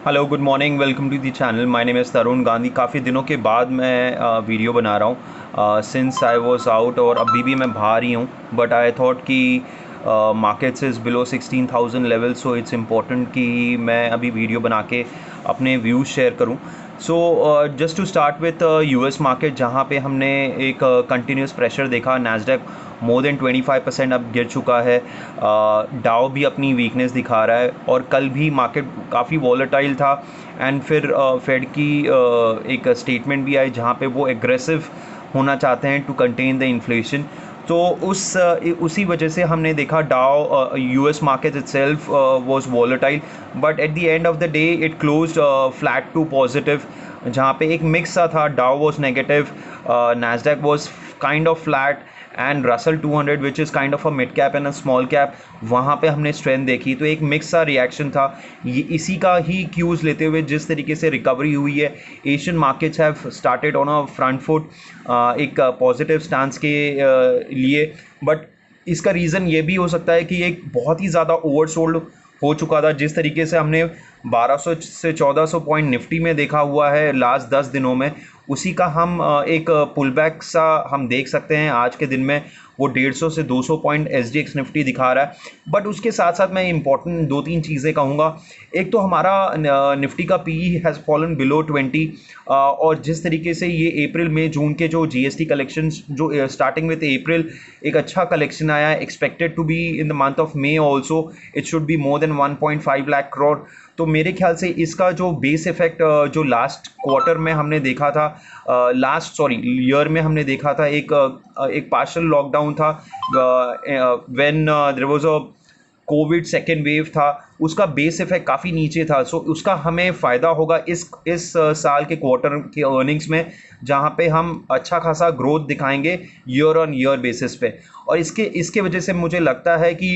Hello, good morning, welcome to the channel. My name is Tarun Gandhi. काफ़ी दिनों के बाद मैं वीडियो बना रहा हूँ सिंस आई वाज आउट, और अभी भी मैं बाहर ही हूँ। बट आई थॉट कि markets is below 16,000 level, so it's important कि मैं अभी वीडियो बना के अपने व्यूज़ शेयर करूँ। So just to start with US market, जहाँ पे हमने एक कंटिन्यूस प्रेशर देखा। नैस्डैक मोर देन 25% अब गिर चुका है। डाउ भी अपनी वीकनेस दिखा रहा है, और कल भी मार्केट काफ़ी वॉलेटाइल था। एंड फिर फेड की एक स्टेटमेंट भी आई जहाँ पे वो एग्रेसिव होना चाहते हैं टू कंटेन द इन्फ्लेशन। तो उसी वजह से हमने देखा Dow US market itself was volatile, but at the end of the day it closed flat to positive, जहाँ पे एक मिक्स सा था। Dow was negative, Nasdaq was kind of flat, and Russell 200 which is kind of a mid cap and a small cap, वहाँ पे हमने strength देखी। तो एक मिक्स सा रिएक्शन था। ये इसी का ही क्यूज़ लेते हुए जिस तरीके से रिकवरी हुई है, Asian markets have started on a front foot, एक पॉजिटिव स्टांस के लिए। बट इसका रीज़न ये भी हो सकता है कि एक बहुत ही ज़्यादा ओवरसोल्ड हो चुका था। जिस तरीके से हमने 1200 से 1400 पॉइंट निफ्टी में देखा हुआ है लास्ट 10 दिनों में, उसी का हम एक पुल बैक सा हम देख सकते हैं आज के दिन में। वो 150 से 200 point S D x Nifty दिखा रहा है। बट उसके साथ साथ मैं इंपॉर्टेंट दो तीन चीज़ें कहूँगा। एक तो हमारा निफ्टी का P E has fallen below 20, और जिस तरीके से ये अप्रैल मई जून के जो जीएसटी कलेक्शंस, जो स्टार्टिंग विद अप्रैल एक अच्छा कलेक्शन आया है, expected to be in the month of May also it should be more than 1.5 lakh crore. तो मेरे ख्याल से इसका जो बेस इफेक्ट जो लास्ट क्वार्टर में हमने देखा था, ईयर में हमने देखा था, एक पार्शियल लॉकडाउन था when there was a covid second wave था, उसका बेस इफेक्ट काफ़ी नीचे था। सो उसका हमें फ़ायदा होगा इस साल के क्वार्टर के अर्निंग्स में, जहाँ पे हम अच्छा खासा ग्रोथ दिखाएंगे ईयर ऑन ईयर बेसिस पे। और इसके इसके वजह से मुझे लगता है कि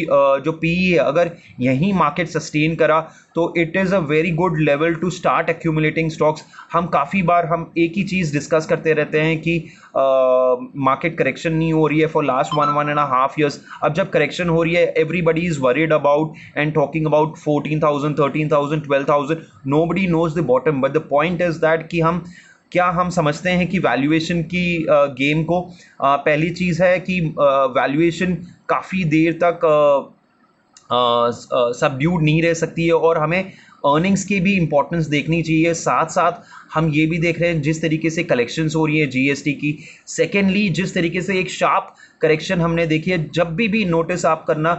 जो पी है, अगर यही मार्केट सस्टेन करा तो it is a very good level to start accumulating stocks. हम काफ़ी बार हम एक ही चीज़ डिस्कस करते रहते हैं कि मार्केट करेक्शन नहीं हो रही है फॉर लास्ट 1.5 years। अब जब करेक्शन हो रही है, everybody is worried about and talking about 14,000, 13,000, 12,000। Nobody knows the bottom, but the point is that कि हम समझते हैं कि वैल्यूएशन की गेम को, पहली चीज़ है कि वैल्यूएशन काफ़ी देर तक सबड्यूड नहीं रह सकती है, और हमें अर्निंग्स की भी इंपॉर्टेंस देखनी चाहिए। साथ साथ हम ये भी देख रहे हैं जिस तरीके से कलेक्शंस हो रही है जीएसटी की। सेकेंडली, जिस तरीके से एक शार्प करेक्शन हमने देखी है, जब भी नोटिस आप करना,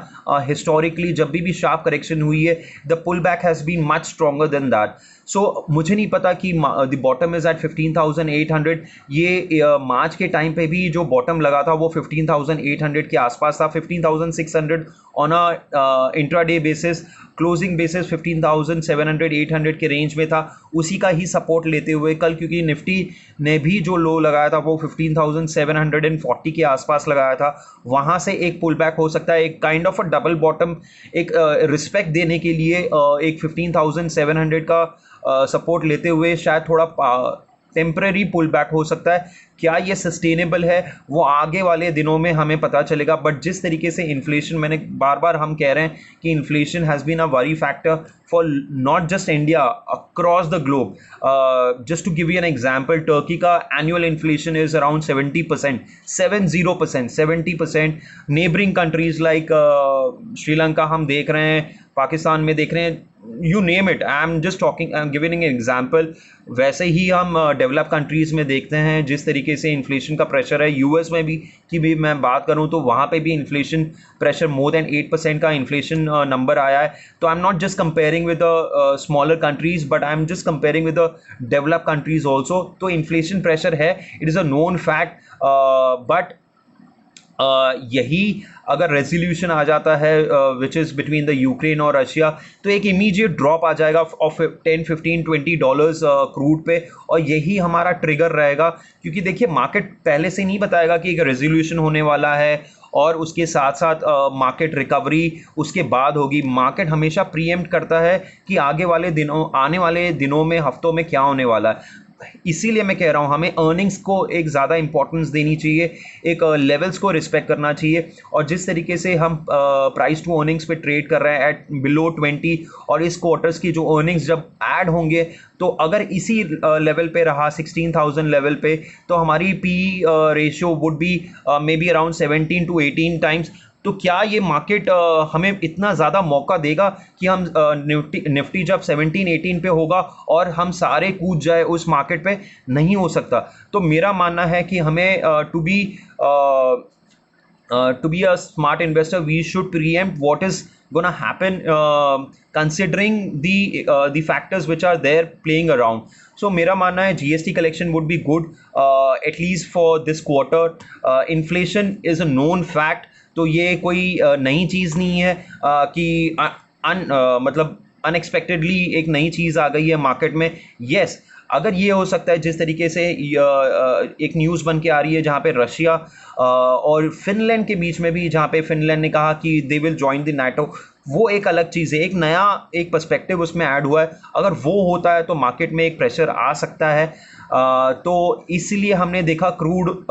हिस्टोरिकली जब भी शार्प करेक्शन हुई है, the pull back has been much stronger than that. So मुझे नहीं पता कि द बॉटम इज़ एट 15,800। ये मार्च के टाइम पे भी जो बॉटम लगा था वो 15,800 के आसपास था। 15,600 on a intraday basis, closing basis 15,700 800 के रेंज में था। उसी का ही सपोर्ट लेते हुए कल, क्योंकि निफ्टी ने भी जो लो लगाया था वो 15,740 के आसपास लगाया था, वहाँ से एक पुल बैक हो सकता है। एक kind of a double bottom, एक रिस्पेक्ट देने के लिए एक 15,700 का सपोर्ट लेते हुए शायद थोड़ा टेम्पररी पुल बैक हो सकता है। क्या ये सस्टेनेबल है, वो आगे वाले दिनों में हमें पता चलेगा। बट जिस तरीके से इन्फ्लेशन, मैंने बार बार हम कह रहे हैं कि inflation has been a worry factor for not just India, across the globe. Just to give you an example, Turkey का annual inflation is around 70%, 70%, 70%। Neighbouring countries like Sri Lanka हम देख रहे हैं, पाकिस्तान में देख रहे हैं, you name it. I am just talking, I am giving an example. वैसे ही हम डेवलप कंट्रीज़ में देखते हैं जिस तरीके से इन्फ्लेशन का प्रेशर है। यूएस में भी मैं बात करूं तो वहाँ पे भी इन्फ्लेशन प्रेशर मोर देन 8% का इन्फ्लेशन नंबर आया है। तो I am not just comparing with smaller countries, but I am just comparing with develop countries also. तो इन्फ्लेशन प्रेशर है, it is a known fact. But यही अगर resolution आ जाता है which is between the Ukraine और Russia, तो एक immediate drop आ जाएगा ऑफ 10, 15, 20 डॉलर्स क्रूड पे, और यही हमारा ट्रिगर रहेगा। क्योंकि देखिए, मार्केट पहले से नहीं बताएगा कि एक रेजोल्यूशन होने वाला है और उसके साथ साथ मार्केट रिकवरी उसके बाद होगी। मार्केट हमेशा प्रीएम्प्ट करता है कि आने वाले दिनों में, हफ्तों में क्या होने वाला है। इसीलिए मैं कह रहा हूँ हमें अर्निंग्स को एक ज़्यादा इंपॉर्टेंस देनी चाहिए, एक लेवल्स को रिस्पेक्ट करना चाहिए। और जिस तरीके से हम प्राइस टू अर्निंग्स पे ट्रेड कर रहे हैं एट बिलो 20, और इस क्वार्टर्स की जो अर्निंग्स जब ऐड होंगे तो अगर इसी लेवल पे रहा 16,000 लेवल पे, तो हमारी P ratio would be may be around 17 to 18 times. तो क्या ये मार्केट हमें इतना ज़्यादा मौका देगा कि हम निफ्टी जब 17-18 पे होगा और हम सारे कूद जाए उस मार्केट पे? नहीं हो सकता। तो मेरा मानना है कि हमें to be a smart investor, we should preempt what is gonna happen, considering the factors which are there playing around. So मेरा मानना है GST collection would be good, at least for this quarter. Inflation is a known fact, तो ये कोई नई चीज़ नहीं है कि मतलब अनएक्सपेक्टेडली एक नई चीज़ आ गई है मार्केट में। यस, अगर ये हो सकता है जिस तरीके से एक न्यूज़ बन के आ रही है जहाँ पे रशिया और फिनलैंड के बीच में भी, जहाँ पे फिनलैंड ने कहा कि they will join the NATO, वो एक अलग चीज़ है, एक नया एक पर्सपेक्टिव उसमें ऐड हुआ है। अगर वो होता है तो मार्केट में एक प्रेशर आ सकता है। तो इसलिए हमने देखा क्रूड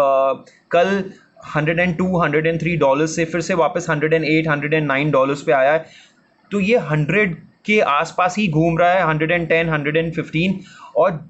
कल $102-103 से फिर से वापस $108-109 पे आया है। तो ये 100 के आसपास ही घूम रहा है, 110-115। और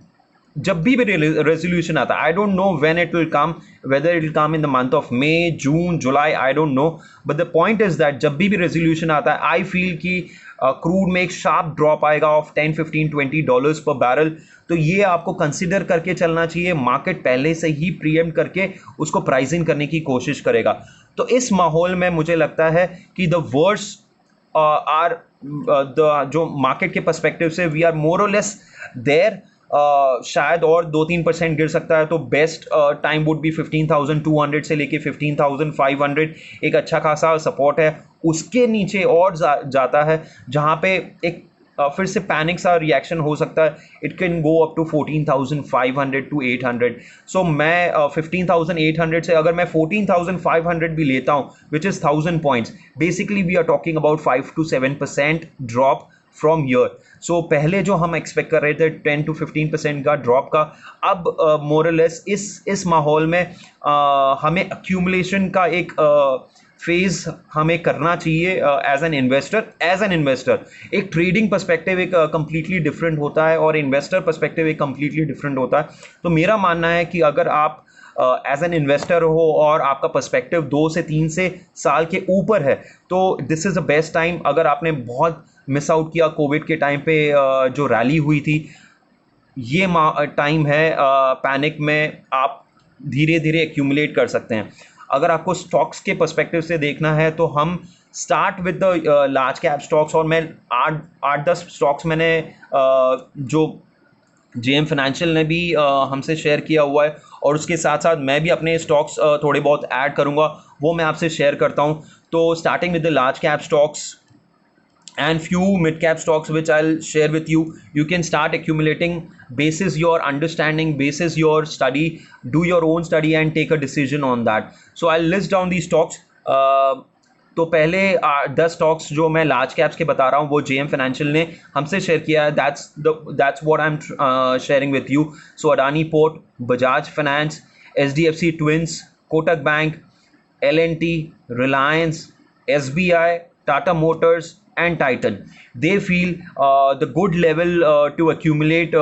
जब भी रेजोल्यूशन आता है, I don't know when it will come, whether it will come in the month of May, June, July, I don't know, but the point is that जब भी रेजोल्यूशन आता है, आई फील कि क्रूड में एक sharp drop आएगा of $10-15-20 पर barrel. तो ये आपको कंसिडर करके चलना चाहिए। मार्केट पहले से ही प्रीएम्प्ट करके उसको प्राइसिंग करने की कोशिश करेगा। तो इस माहौल में मुझे लगता है कि द वर्स्ट आर जो मार्केट के पर्सपेक्टिव से वी आर मोर और लेस देयर। शायद और 2-3% गिर सकता है, तो बेस्ट टाइम वुड बी 15,200 से लेके 15,500 एक अच्छा खासा सपोर्ट है। उसके नीचे और जाता है जहाँ पे एक फिर से पैनिक सा रिएक्शन हो सकता है। It can go up to 14,500 to 800। So मैं 15,800 से अगर मैं 14,500 भी लेता हूँ, which is 1,000 points, basically we are talking about 5 to 7% drop from year. So पहले जो हम एक्सपेक्ट कर रहे थे 10 to 15% का ड्रॉप का, अब मोरलेस इस माहौल में हमें एक्यूमुलेशन का एक फेज हमें करना चाहिए एज एन इन्वेस्टर। एक ट्रेडिंग पर्सपेक्टिव एक कंप्लीटली डिफरेंट होता है और इन्वेस्टर पर्सपेक्टिव एक कंप्लीटली डिफरेंट होता है। तो मेरा मानना है कि अगर आप एज एन इन्वेस्टर हो और आपका पर्सपेक्टिव 2 से 3 से साल के ऊपर है, तो this is the best time. अगर आपने बहुत मिस आउट किया कोविड के टाइम पे जो रैली हुई थी, ये टाइम है पैनिक में आप धीरे धीरे एक्यूमुलेट कर सकते हैं। अगर आपको स्टॉक्स के पर्सपेक्टिव से देखना है तो हम start with the large cap stocks, और मैं 8-10 स्टॉक्स मैंने जो जेएम फाइनेंशियल ने भी हमसे शेयर किया हुआ है, और उसके साथ साथ मैं भी अपने स्टॉक्स थोड़े बहुत ऐड करूंगा, वो मैं आपसे शेयर करता हूं। तो starting with the large cap stocks and few mid cap stocks which I'll share with you. You can start accumulating basis your understanding, basis your study, do your own study and take a decision on that. So I'll list down these stocks. तो पहले 10 stocks जो मैं large caps के बता रहा हूँ वो JM financial ने हमसे शेयर किया है। That's what I am sharing with you. So Adani port, Bajaj finance, HDFC twins, Kotak bank, L&T, Reliance, SBI, Tata Motors and Titan. They feel the good level to accumulate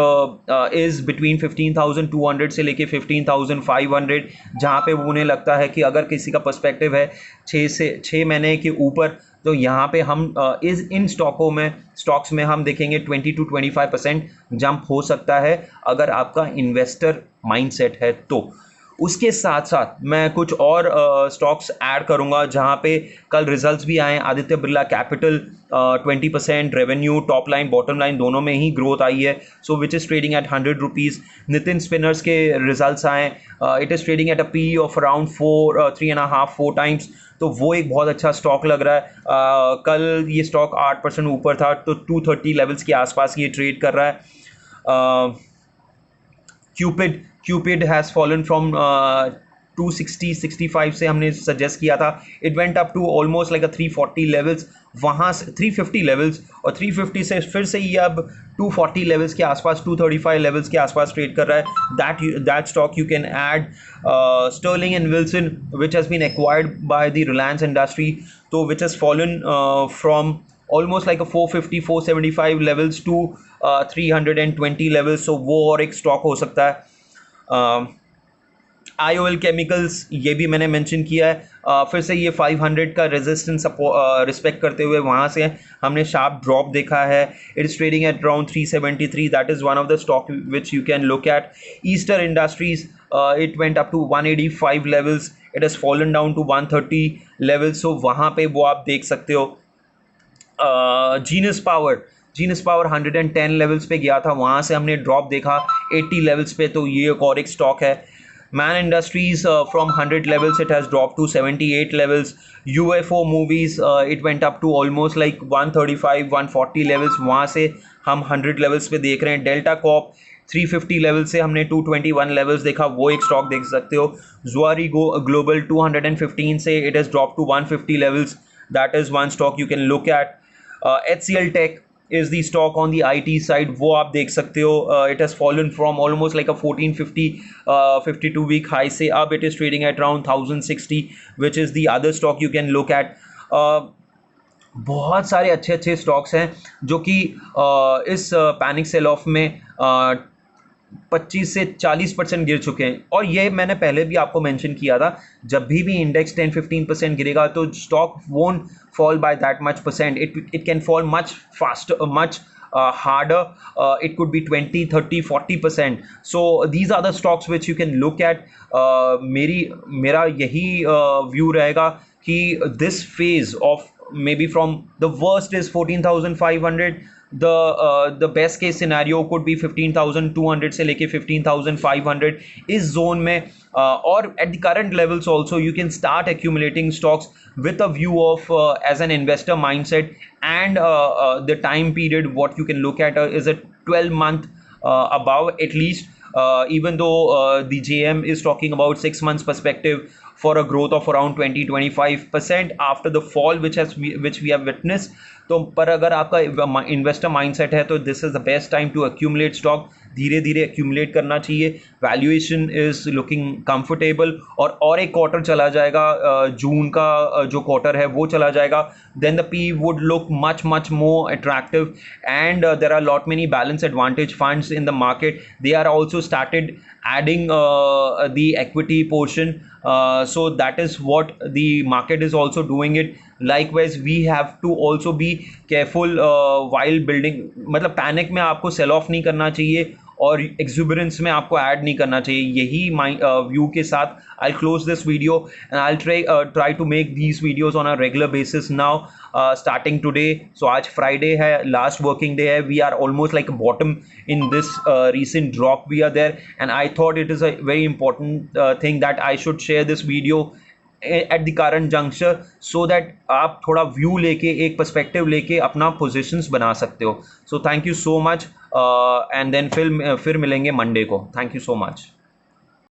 is between 15,200 से लेके 15,500, जहाँ पे उन्हें लगता है कि अगर किसी का पर्सपेक्टिव है 6 महीने के ऊपर, तो यहाँ पे हम इन स्टॉक्स में हम देखेंगे 20 to 25% जंप हो सकता है अगर आपका इन्वेस्टर माइंडसेट है। तो उसके साथ साथ मैं कुछ और स्टॉक्स ऐड करूंगा जहां पे कल रिजल्ट्स भी आए। Aditya Birla Capital 20% revenue, top line bottom line दोनों में ही ग्रोथ आई है, so which is trading at 100 rupees. Nitin Spinners के रिजल्ट्स आए, it is trading at a P of around 3.5-4 times, तो वो एक बहुत अच्छा स्टॉक लग रहा है। कल ये स्टॉक 8% ऊपर था, तो 230 लेवल्स के आसपास ये ट्रेड कर रहा है। Cupid has fallen from 260 65 से हमने सजेस्ट किया था, it went up to almost like 340 levels, वहाँ से 350 लेवल्स, और 350 से फिर से ये अब 240 लेवल्स के आसपास, 235 लेवल्स के आसपास ट्रेड कर रहा है. That stock you can add Sterling and Wilson which has been acquired by the Reliance industry, तो which has fallen from almost like a 450 475 levels to 320 levels. so वो और एक स्टॉक हो सकता है. IOL केमिकल्स, ये भी मैंने मेंशन किया है. फिर से ये 500 का रेजिस्टेंस रिस्पेक्ट करते हुए वहाँ से हमने शार्प ड्रॉप देखा है. It is trading at around 373. That is one of the stock which you can look at. Ester industries, it went up to 185 levels, it has fallen down to 130 levels, so वहाँ पे वो आप देख सकते हो. Genus power 110 levels पे गया था, वहाँ से हमने ड्रॉप देखा 80 लेवल्स पे, तो ये एक और एक स्टॉक है. Man Industries, from 100 levels it has drop to 78 levels. UFO movies, it went up to almost like 135 140 levels, वहाँ से हम 100 लेवल्स पे देख रहे हैं. डेल्टा कॉप 350 लेवल से हमने 221 लेवल्स देखा, वो एक स्टॉक देख सकते हो. जुआरी ग्लोबल 215 से it has drop to 150 levels, that is one stock you can look at. HCL Tech is the stock on the IT side, वो आप देख सकते हो. It has fallen from almost like a 1450 52 week high से अब it is trading at around 1060, which is the other stock you can look at. बहुत सारे अच्छे अच्छे स्टॉक्स हैं जो कि इस पैनिक सेल ऑफ में 25 से 40% गिर चुके हैं. और ये मैंने पहले भी आपको मेंशन किया था, जब भी इंडेक्स 10-15% गिरेगा तो stock won't fall by that much percent. It can fall much faster, much harder. It could be 20 30 40%. so these are the stocks which you can look at. मेरा यही व्यू रहेगा कि this phase of maybe from the worst is 14,500, the best case scenario could be 15,200 से लेके 15,500 इस zone में. और at the current levels also you can start accumulating stocks with a view of as an investor mindset, and the time period what you can look at is a 12-month above at least, even though the JM is talking about 6 months perspective for a growth of around 20-25% after the fall which we have witnessed. तो पर अगर आपका investor mindset है तो this is the best time to accumulate stock. धीरे धीरे accumulate करना चाहिए. वैल्यूएशन इज़ लुकिंग कंफर्टेबल, और एक क्वार्टर चला जाएगा, जून का जो क्वार्टर है वो चला जाएगा, then the P would look much more attractive. And there are lot many balance advantage funds in the market. They are also started adding the equity portion, so that is what the market is also doing it. Likewise we have to also be careful while building, मतलब panic में आपको cell of नहीं करना चाहिए और exuberance में आपको add नहीं करना चाहिए. यही माई व्यू के साथ I'll close this video, and I'll try to make these videos on a regular basis now, starting today. So आज Friday है, last working day है. We are almost like a bottom in this recent drop we are there, and I thought it is a very important thing that I should share this video at the current juncture, so that आप थोड़ा view लेके, एक perspective लेके अपना positions बना सकते हो. So thank you so much, and then फिर मिलेंगे मंडे को. Thank you so much.